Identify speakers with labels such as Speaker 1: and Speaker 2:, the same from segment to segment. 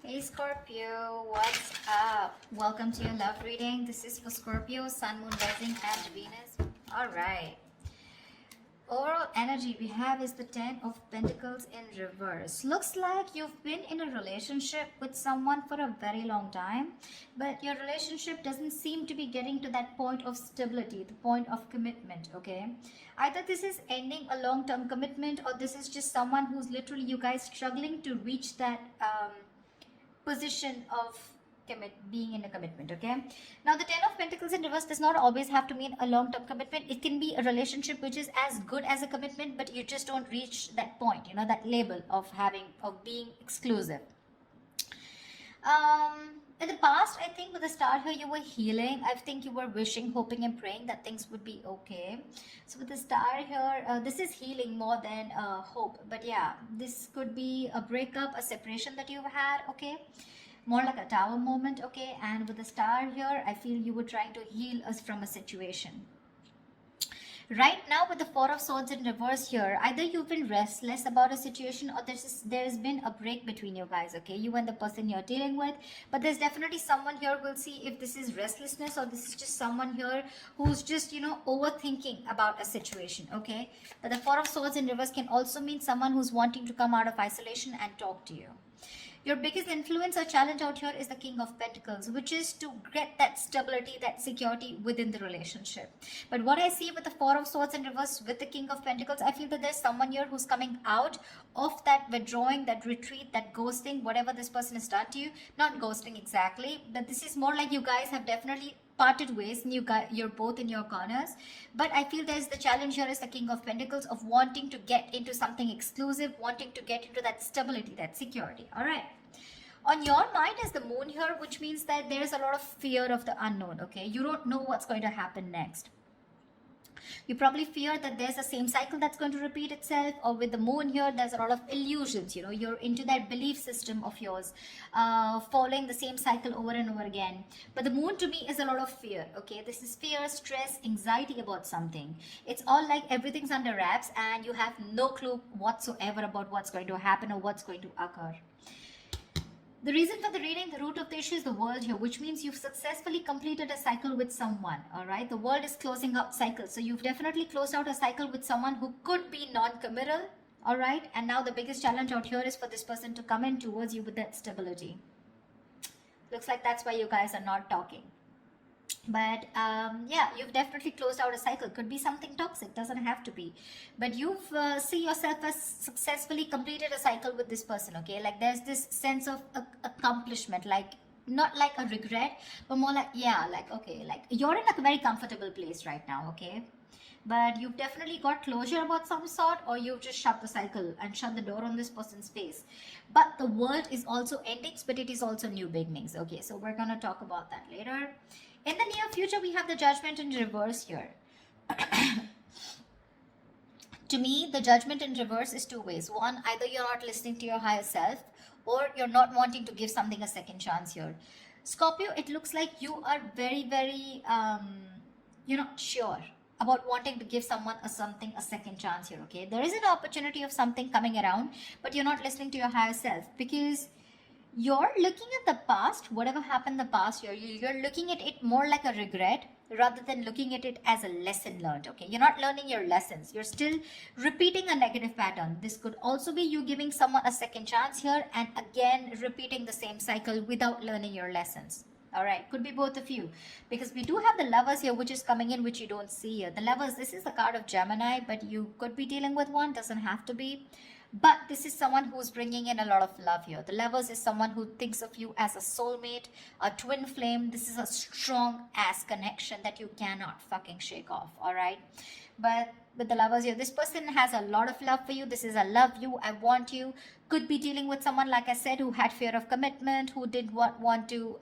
Speaker 1: Hey Scorpio, what's up? Welcome to your love reading. This is for Scorpio, Sun, Moon, Rising, and Venus. Alright. Overall energy we have is the Ten of Pentacles in reverse. Looks like you've been in a relationship with someone for a very long time, but your relationship doesn't seem to be getting to that point of stability, the point of commitment, okay? Either this is ending a long-term commitment, or this is just someone who's literally, you guys, struggling to reach that position of being in a commitment. Okay, now the Ten of Pentacles in reverse does not always have to mean a long-term commitment. It can be a relationship which is as good as a commitment, but you just don't reach that point, you know, that label of being exclusive. In the past, I think with the Star here, you were healing. I think you were wishing, hoping and praying that things would be okay. So with the Star here, this is healing more than hope. But yeah, this could be a breakup, a separation that you've had, okay? More like a Tower moment, okay? And with the Star here, I feel you were trying to heal us from a situation. Right now with the Four of Swords in reverse here, either you've been restless about a situation, or there's been a break between you guys, okay? You and the person you're dealing with. But there's definitely someone here. We'll see if this is restlessness or this is just someone here who's just, you know, overthinking about a situation, okay? But the Four of Swords in reverse can also mean someone who's wanting to come out of isolation and talk to you. Your biggest influence or challenge out here is the King of Pentacles, which is to get that stability, that security within the relationship. But what I see with the Four of Swords in reverse with the King of Pentacles, I feel that there's someone here who's coming out of that withdrawing, that retreat, that ghosting, whatever this person has done to you. Not ghosting exactly, but this is more like you guys have definitely parted ways and you're both in your corners. But I feel there's the challenge here is the King of Pentacles of wanting to get into something exclusive, wanting to get into that stability, that security. All right. On your mind is the Moon here, which means that there's a lot of fear of the unknown, okay? You don't know what's going to happen next. You probably fear that there's the same cycle that's going to repeat itself, or with the Moon here, there's a lot of illusions, you know, you're into that belief system of yours, following the same cycle over and over again. But the Moon to me is a lot of fear, okay? This is fear, stress, anxiety about something. It's all like everything's under wraps and you have no clue whatsoever about what's going to happen or what's going to occur. The reason for the reading, the root of the issue is the World here, which means you've successfully completed a cycle with someone, all right? The World is closing out cycles. So you've definitely closed out a cycle with someone who could be non-committal, all right? And now the biggest challenge out here is for this person to come in towards you with that stability. Looks like that's why you guys are not talking. But yeah, you've definitely closed out a cycle. Could be something toxic, doesn't have to be. But you've see yourself as successfully completed a cycle with this person, okay? Like there's this sense of accomplishment, like not like a regret, but more like, yeah, like, okay, like you're in a very comfortable place right now, okay? But you've definitely got closure about some sort, or you've just shut the cycle and shut the door on this person's face. But the world is also endings, but it is also new beginnings, okay? So we're going to talk about that later. In the near future, we have the Judgment in reverse here. To me, the Judgment in reverse is two ways. One, either you're not listening to your higher self, or you're not wanting to give something a second chance here. Scorpio, it looks like you are very, very, you're not sure about wanting to give someone something a second chance here, okay? There is an opportunity of something coming around, but you're not listening to your higher self because you're looking at the past, whatever happened in the past year, you're looking at it more like a regret rather than looking at it as a lesson learned, okay? You're not learning your lessons. You're still repeating a negative pattern. This could also be you giving someone a second chance here and again repeating the same cycle without learning your lessons. All right, could be both of you, because we do have the Lovers here, which is coming in, which you don't see here. The Lovers, this is the card of Gemini, but you could be dealing with one, doesn't have to be. But this is someone who's bringing in a lot of love here. The Lovers is someone who thinks of you as a soulmate, a twin flame. This is a strong ass connection that you cannot fucking shake off, all right? But with the Lovers here, this person has a lot of love for you. This is a love you, I want you. Could be dealing with someone, like I said, who had fear of commitment, who did want to,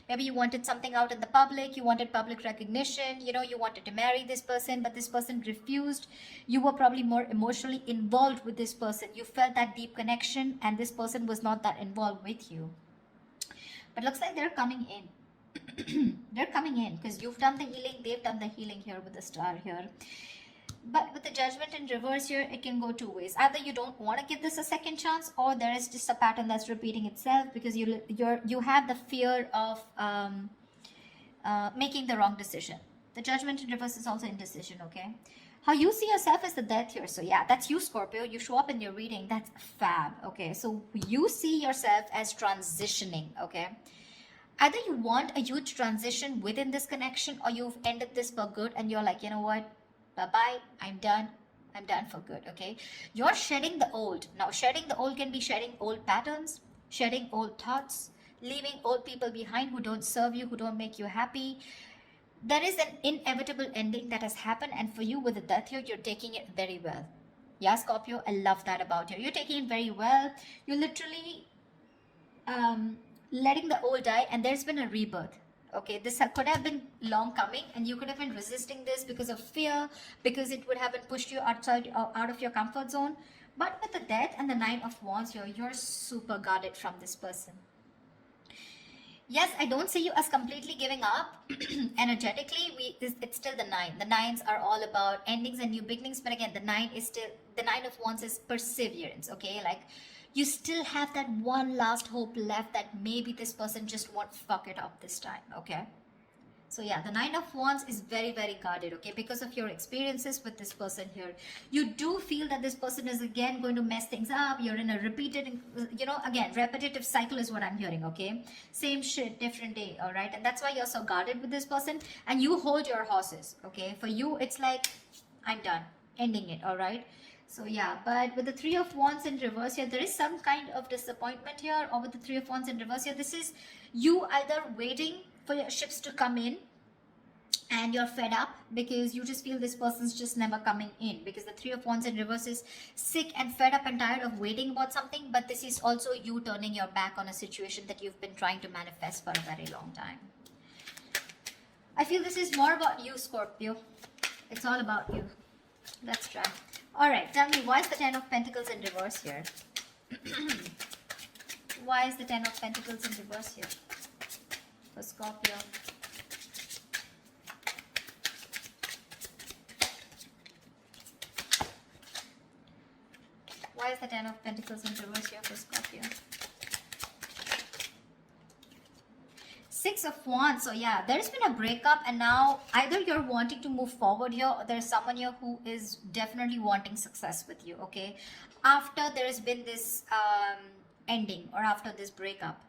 Speaker 1: maybe you wanted something out in the public, you wanted public recognition, you know, you wanted to marry this person, but this person refused. You were probably more emotionally involved with this person. You felt that deep connection, and this person was not that involved with you. But looks like they're coming in. They're coming in because you've done the healing, they've done the healing here with the Star here. But with the Judgment in reverse here, it can go two ways. Either you don't want to give this a second chance, or there is just a pattern that's repeating itself because you have the fear of making the wrong decision. The Judgment in reverse is also indecision, okay? How you see yourself is the Death here. So yeah, that's you, Scorpio. You show up in your reading. That's fab, okay? So you see yourself as transitioning, okay? Either you want a huge transition within this connection, or you've ended this for good and you're like, you know what? Bye-bye. I'm done. I'm done for good, okay? You're shedding the old. Now, shedding the old can be shedding old patterns, shedding old thoughts, leaving old people behind who don't serve you, who don't make you happy. There is an inevitable ending that has happened, and for you with the Death here, you're taking it very well. Yeah, Scorpio, I love that about you. You're taking it very well. You're literally letting the old die, and there's been a rebirth. Okay, this could have been long coming, and you could have been resisting this because of fear, because it would have been pushed you outside, out of your comfort zone. But with the Death and the Nine of Wands here, you're super guarded from this person. Yes, I don't see you as completely giving up. Energetically, it's still the 9. The 9s are all about endings and new beginnings. But again, the 9 of Wands is perseverance. Okay, like you still have that one last hope left that maybe this person just won't fuck it up this time. Okay. So yeah, the 9 of Wands is very, very guarded, okay? Because of your experiences with this person here. You do feel that this person is again going to mess things up. You're in a repeated, again, repetitive cycle is what I'm hearing, okay? Same shit, different day, all right? And that's why you're so guarded with this person. And you hold your horses, okay? For you, it's like, I'm done, ending it, all right? So yeah, but with the 3 of Wands in reverse here, there is some kind of disappointment here. Or with the 3 of Wands in reverse here, this is you either waiting for your ships to come in and you're fed up because you just feel this person's just never coming in, because the 3 of Wands in reverse is sick and fed up and tired of waiting about something. But this is also you turning your back on a situation that you've been trying to manifest for a very long time. I feel this is more about you, Scorpio. It's all about you. Let's try. All right, tell me, why is the 10 of Pentacles in reverse here? Why is the 10 of Pentacles in reverse here for Scorpio? Why is the 10 of Pentacles in reverse here for Scorpio? 6 of Wands. So yeah, there's been a breakup, and now either you're wanting to move forward here, or there's someone here who is definitely wanting success with you, okay? After there's been this ending, or after this breakup.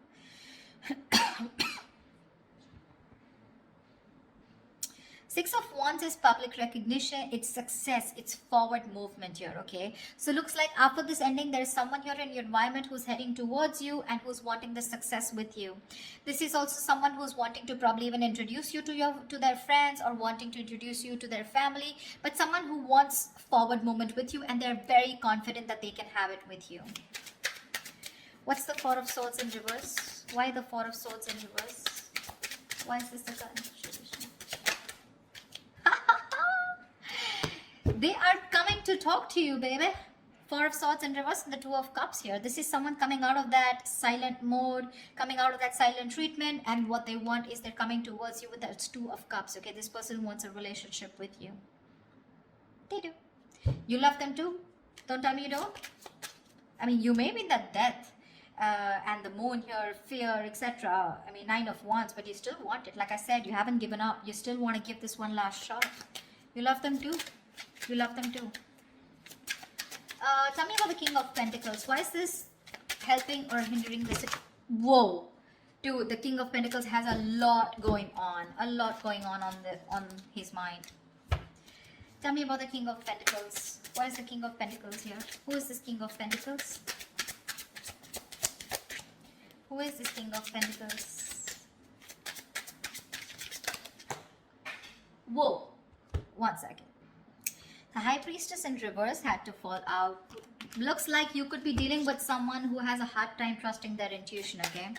Speaker 1: 6 of Wands is public recognition, it's success, it's forward movement here, okay? So looks like after this ending, there is someone here in your environment who's heading towards you and who's wanting the success with you. This is also someone who's wanting to probably even introduce you to their friends, or wanting to introduce you to their family, but someone who wants forward movement with you, and they're very confident that they can have it with you. What's the 4 of Swords in reverse? Why the 4 of Swords in reverse? Why is this the card? They are coming to talk to you, baby. 4 of Swords in reverse and the 2 of Cups here. This is someone coming out of that silent mode, coming out of that silent treatment, and what they want is they're coming towards you with that 2 of Cups, okay? This person wants a relationship with you. They do. You love them too. Don't tell me you don't. I mean, you may be in that Death and the Moon here, fear, etc. I mean, 9 of Wands, but you still want it. Like I said, you haven't given up. You still want to give this one last shot. You love them too. You love them too. Tell me about the King of Pentacles. Why is this helping or hindering this? Whoa. Dude, the King of Pentacles has a lot going on. A lot going on his mind. Tell me about the King of Pentacles. Why is the King of Pentacles here? Who is this King of Pentacles? Who is this King of Pentacles? Whoa. 1 second. The High Priestess in reverse had to fall out. Looks like you could be dealing with someone who has a hard time trusting their intuition, okay?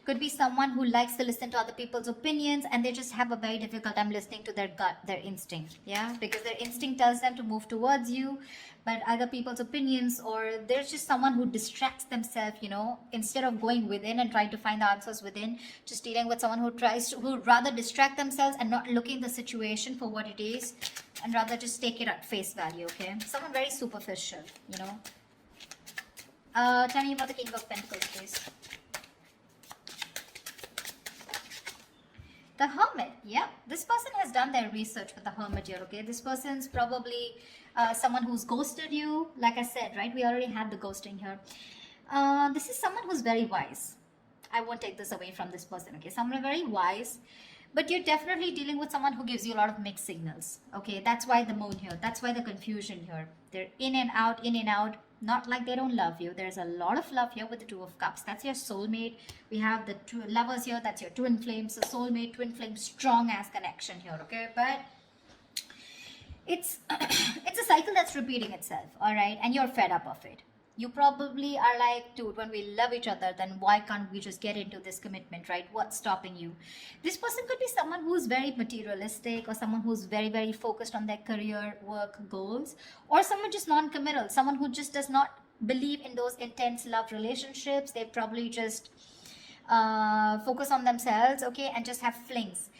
Speaker 1: Could be someone who likes to listen to other people's opinions, and they just have a very difficult time listening to their gut, their instinct, yeah? Because their instinct tells them to move towards you, but other people's opinions, or there's just someone who distracts themselves, instead of going within and trying to find the answers within, just dealing with someone who who rather distract themselves and not looking the situation for what it is, and rather just take it at face value, okay? Someone very superficial, you know. Tell me about the King of Pentacles, please. The Hermit, yeah. This person has done their research with the Hermit here, okay? This person's probably someone who's ghosted you. Like I said, right? We already had the ghosting here. This is someone who's very wise. I won't take this away from this person, okay? Someone very wise. But you're definitely dealing with someone who gives you a lot of mixed signals, okay? That's why the moon here. That's why the confusion here. They're in and out, in and out. Not like they don't love you. There's a lot of love here with the Two of Cups. That's your soulmate. We have the two lovers here. That's your twin flames. So soulmate, twin flame, strong ass connection here, okay? But it's it's a cycle that's repeating itself, all right? And you're fed up of it. You probably are like, dude, when we love each other, then why can't we just get into this commitment, right? What's stopping you? This person could be someone who's very materialistic, or someone who's very, very focused on their career, work, goals, or someone just non-committal, someone who just does not believe in those intense love relationships. They probably just focus on themselves, okay, and just have flings.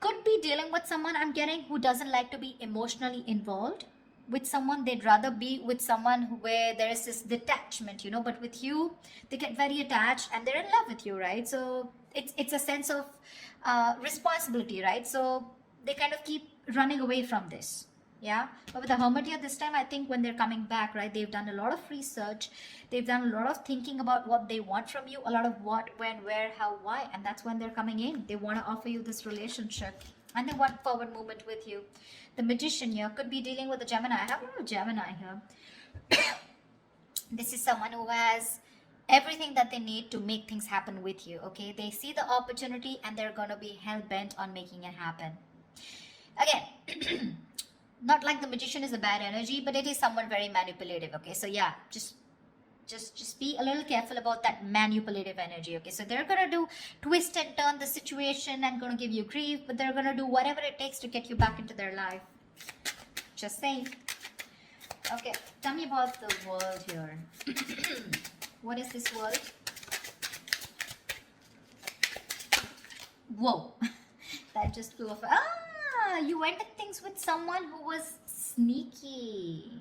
Speaker 1: Could be dealing with someone, I'm getting, who doesn't like to be emotionally involved with someone. They'd rather be with someone where there is this detachment, you know. But with you, they get very attached and they're in love with you, right? So it's a sense of responsibility, right? So they kind of keep running away from this, yeah. But with the Hermit here this time, I think when they're coming back, right, they've done a lot of research, they've done a lot of thinking about what they want from you, a lot of what, when, where, how, why, and that's when they're coming in. They want to offer you this relationship and they want forward movement with you. The Magician here could be dealing with a Gemini. I have a lot of Gemini here. This is someone who has everything that they need to make things happen with you, okay? They see the opportunity and they're going to be hell-bent on making it happen. Again, not like the Magician is a bad energy, but it is someone very manipulative, okay? So yeah, just be a little careful about that manipulative energy, okay? So they're gonna do twist and turn the situation and gonna give you grief, but they're gonna do whatever it takes to get you back into their life. Just saying. Okay, tell me about the world here. What is this world? Whoa, that just flew off. Ah, you ended things with someone who was sneaky.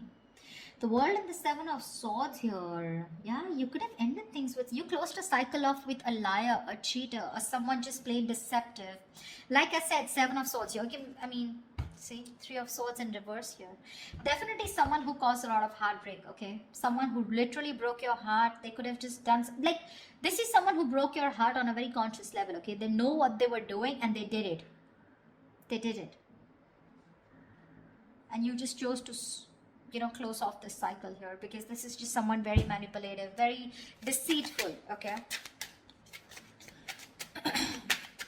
Speaker 1: The World and the Seven of Swords here. Yeah, you could have ended things with, you closed a cycle off with a liar, a cheater, or someone just plain deceptive. Like I said, Seven of Swords here. I mean, see, Three of Swords in reverse here. Definitely someone who caused a lot of heartbreak, okay? Someone who literally broke your heart. They could have just done, like, this is someone who broke your heart on a very conscious level, okay? They know what they were doing and they did it. They did it. And you just chose to, you know, close off this cycle here, because this is just someone very manipulative, very deceitful, okay?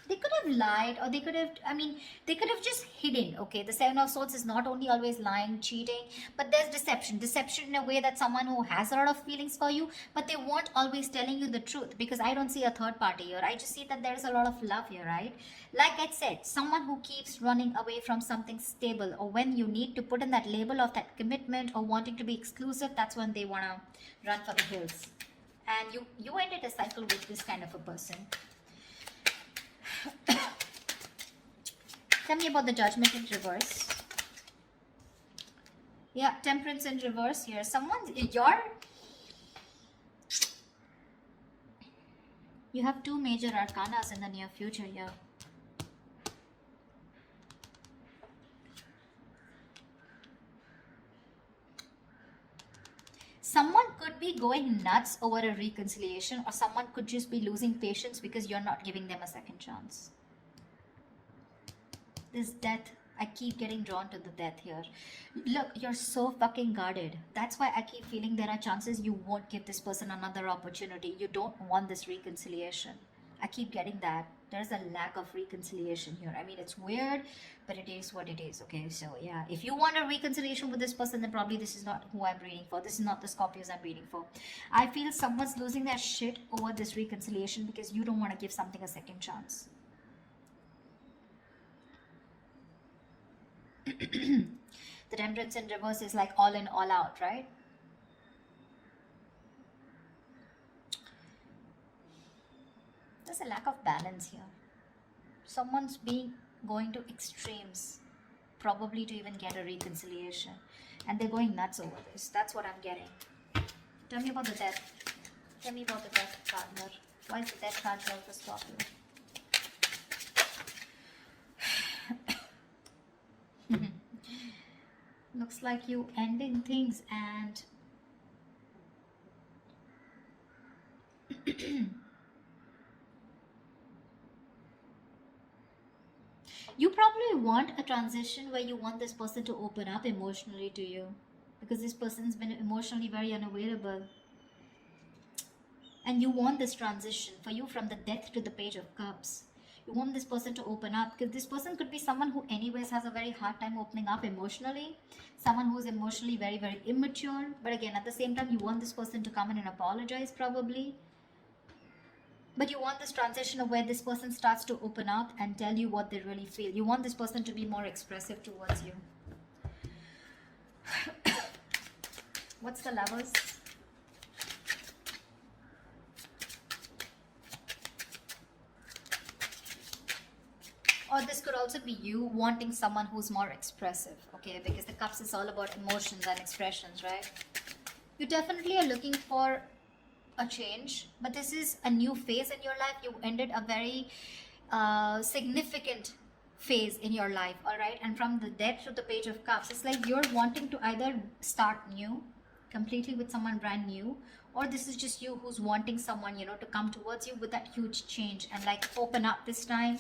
Speaker 1: They could have lied, or they could have, I mean, they could have just hidden, okay? The Seven of Swords is not only always lying, cheating, but there's deception. Deception in a way that someone who has a lot of feelings for you, but they won't always telling you the truth, because I don't see a third party here. I just see that there's a lot of love here, right? Like I said, someone who keeps running away from something stable, or when you need to put in that label of that commitment or wanting to be exclusive, that's when they want to run for the hills. And you ended a cycle with this kind of a person. Tell me about the Judgment in reverse. Yeah, Temperance in reverse here. You have two major arcanas in the near future here. Someone could be going nuts over a reconciliation, or someone could just be losing patience because you're not giving them a second chance. This death, I keep getting drawn to the death here. Look, you're so fucking guarded. That's why I keep feeling there are chances you won't give this person another opportunity. You don't want this reconciliation. I keep getting that. There's a lack of reconciliation here. I mean, it's weird, but it is what it is, okay? So, yeah, if you want a reconciliation with this person, then probably this is not who I'm reading for. This is not the Scorpios I'm reading for. I feel someone's losing their shit over this reconciliation because you don't want to give something a second chance. The Temperance in reverse is like all in, all out, right? There's a lack of balance here. Someone's going to extremes. probably to even get a reconciliation. And they're going nuts over this. That's what I'm getting. Tell me about the death. Tell me about the death card here. Why is the death card here for Scorpio? Looks like you ending things and you probably want a transition where you want this person to open up emotionally to you, because this person's been emotionally very unavailable. And you want this transition for you from the Death to the Page of Cups. You want this person to open up, because this person could be someone who anyways has a very hard time opening up emotionally. Someone who's emotionally very, very immature. But again, at the same time, you want this person to come in and apologize probably. But you want this transition of where this person starts to open up and tell you what they really feel. You want this person to be more expressive towards you. What's the Lovers? Or this could also be you wanting someone who's more expressive, okay? Because the Cups is all about emotions and expressions, right? You definitely are looking for a change, but this is a new phase in your life. You ended a very significant phase in your life, all right? And from the Death to the Page of Cups, it's like you're wanting to either start new, completely with someone brand new, or this is just you who's wanting someone, you know, to come towards you with that huge change and like open up this time.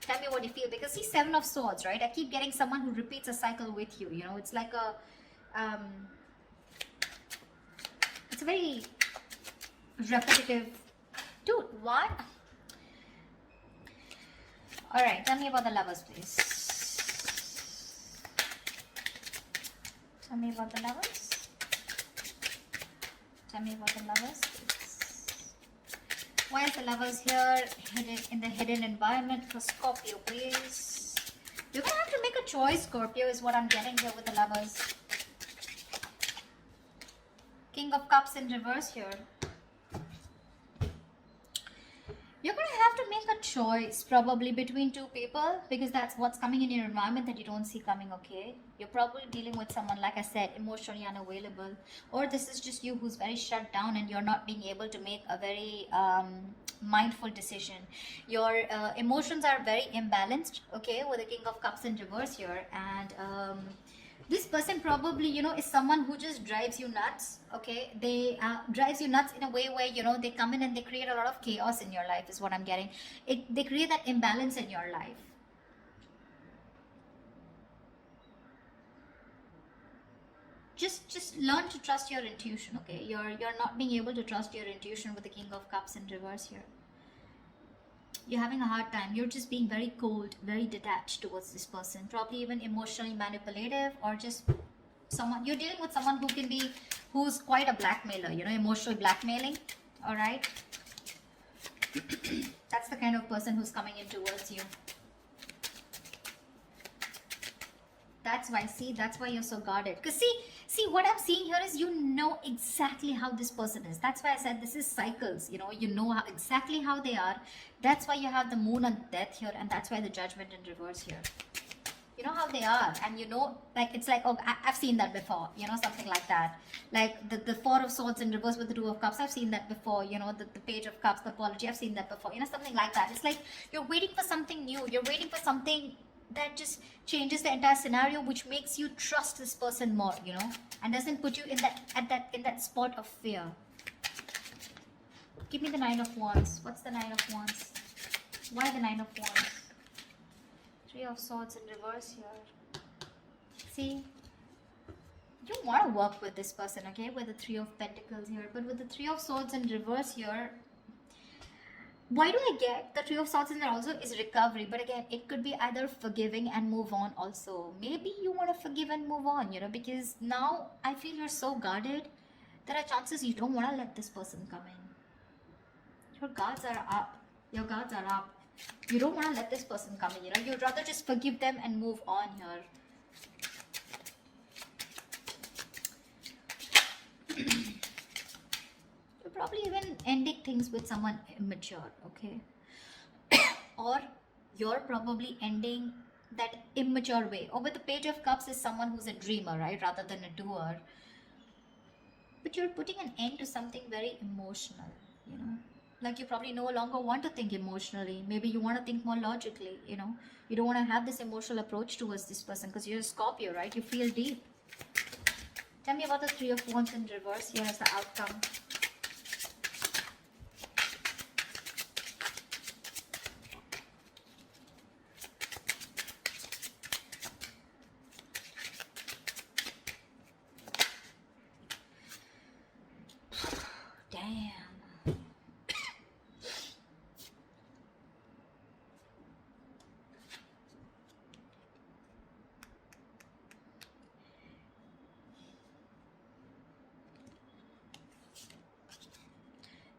Speaker 1: Tell me what you feel, because see, Seven of Swords, right? I keep getting someone who repeats a cycle with you, you know? It's like a it's a very repetitive. Dude, what? All right, tell me about the Lovers, please. Tell me about the Lovers. Tell me about the Lovers, please. Why is the Lovers here hidden in the hidden environment for Scorpio, please? You're gonna have to make a choice, Scorpio, is what I'm getting here with the Lovers. King of Cups in reverse here. You're going to have to make a choice probably between two people, because that's what's coming in your environment that you don't see coming, okay? You're probably dealing with someone, like I said, emotionally unavailable. Or this is just you who's very shut down and you're not being able to make a very mindful decision. Your emotions are very imbalanced, okay, with the King of Cups in reverse here. And this person probably, you know, is someone who just drives you nuts, okay? They drives you nuts in a way where, you know, they come in and they create a lot of chaos in your life is what I'm getting. They create that imbalance in your life. Just learn to trust your intuition, okay? You're not being able to trust your intuition with the King of Cups in reverse here. You're having a hard time. You're just being very cold, very detached towards this person. Probably even emotionally manipulative, or just someone, you're dealing with someone who can be, who's quite a blackmailer, you know, emotionally blackmailing, all right? That's the kind of person who's coming in towards you. That's why, see, that's why you're so guarded. Because see, what I'm seeing here is you know exactly how this person is. That's why I said this is cycles, you know how, exactly how they are. That's why you have the Moon and Death here, and that's why the Judgment in reverse here. You know how they are, and you know, like, it's like, oh, I've seen that before, you know, something like that. Like the Four of Swords in reverse with the Two of Cups, I've seen that before, you know, the Page of Cups, the apology, I've seen that before, you know, something like that. It's like you're waiting for something new, you're waiting for something that just changes the entire scenario, which makes you trust this person more, you know, and doesn't put you in that spot of fear. Give me the Nine of Wands. What's the Nine of Wands? Why the Nine of Wands? Three of Swords in reverse here. See, you want to work with this person, okay, with the Three of Pentacles here, but with the Three of Swords in reverse here, why do I get the Three of Swords in there also is recovery? But again, it could be either forgiving and move on also. Maybe you want to forgive and move on, you know, because now I feel you're so guarded. There are chances you don't want to let this person come in. Your guards are up. Your guards are up. You don't want to let this person come in, you know. You'd rather just forgive them and move on here. Probably even ending things with someone immature, okay? Or you're probably ending that immature way. Or with the Page of Cups is someone who's a dreamer, right, rather than a doer. But you're putting an end to something very emotional, you know. Like you probably no longer want to think emotionally. Maybe you want to think more logically, you know. You don't want to have this emotional approach towards this person because you're a Scorpio, right? You feel deep. Tell me about the Three of Wands in reverse. Here is the outcome. Damn.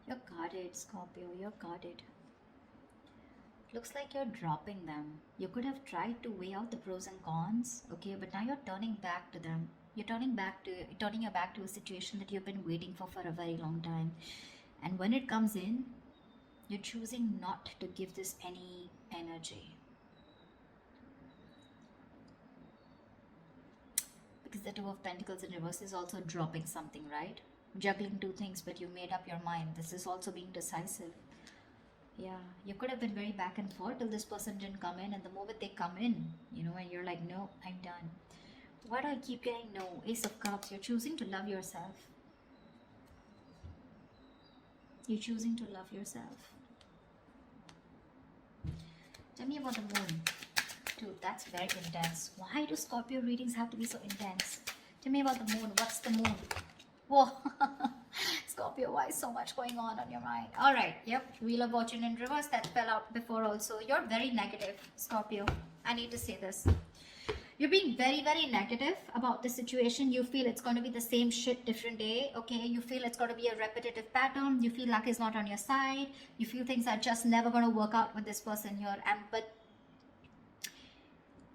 Speaker 1: You're guarded, Scorpio. You're guarded. Looks like you're dropping them. You could have tried to weigh out the pros and cons, okay, but now you're turning back to them. You're turning your back to a situation that you've been waiting for a very long time. And when it comes in, you're choosing not to give this any energy. Because the Two of Pentacles in reverse is also dropping something, right? Juggling two things, but you made up your mind. This is also being decisive. Yeah, you could have been very back and forth till this person didn't come in, and the moment they come in, you know, and you're like, no, I'm done. Why do I keep getting no? Ace of Cups. You're choosing to love yourself. You're choosing to love yourself. Tell me about the moon. Dude, that's very intense. Why do Scorpio readings have to be so intense? Tell me about the moon. What's the moon? Whoa. Scorpio, why is so much going on your mind? All right. Yep. Wheel of Fortune in reverse. That fell out before also. You're very negative, Scorpio. I need to say this. You're being very, very negative about the situation. You feel it's going to be the same shit different day. Okay. You feel it's going to be a repetitive pattern. You feel luck is not on your side. You feel things are just never going to work out with this person here. But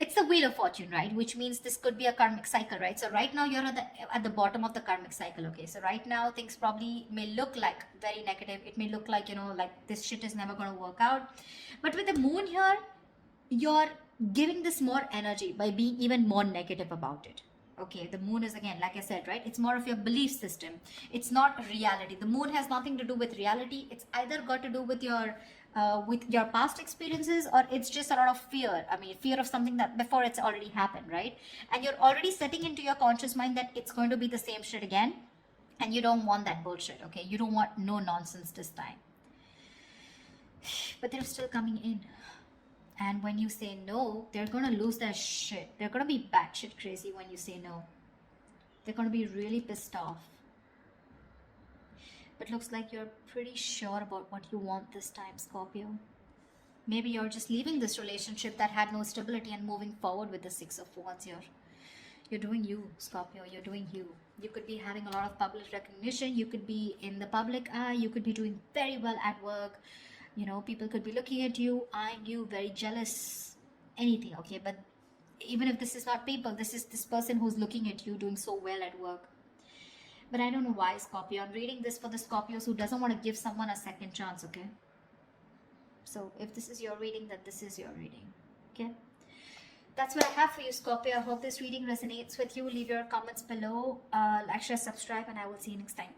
Speaker 1: it's the Wheel of Fortune, right? Which means this could be a karmic cycle, right? So right now you're at the bottom of the karmic cycle, okay? So right now things probably may look like very negative. It may look like, you know, like this shit is never going to work out. But with the moon here, you're giving this more energy by being even more negative about it. Okay, the moon is, again, like I said, right? It's more of your belief system. It's not reality. The moon has nothing to do with reality. It's either got to do with your past experiences, or it's just a lot of fear. I mean, fear of something that before it's already happened, right? And you're already setting into your conscious mind that it's going to be the same shit again, and you don't want that bullshit, okay? You don't want no nonsense this time. But they're still coming in. And when you say no, they're going to lose their shit. They're going to be batshit crazy when you say no. They're going to be really pissed off. But looks like you're pretty sure about what you want this time, Scorpio. Maybe you're just leaving this relationship that had no stability and moving forward with the Six of Wands here. You're doing you, Scorpio. You're doing you. You could be having a lot of public recognition. You could be in the public eye. You could be doing very well at work. You know, people could be looking at you, eyeing you, very jealous, anything, okay? But even if this is not people, this is this person who's looking at you doing so well at work. But I don't know why, Scorpio. I'm reading this for the Scorpios who doesn't want to give someone a second chance, okay? So if this is your reading, then this is your reading, okay? That's what I have for you, Scorpio. I hope this reading resonates with you. Leave your comments below. Like, share, subscribe, and I will see you next time.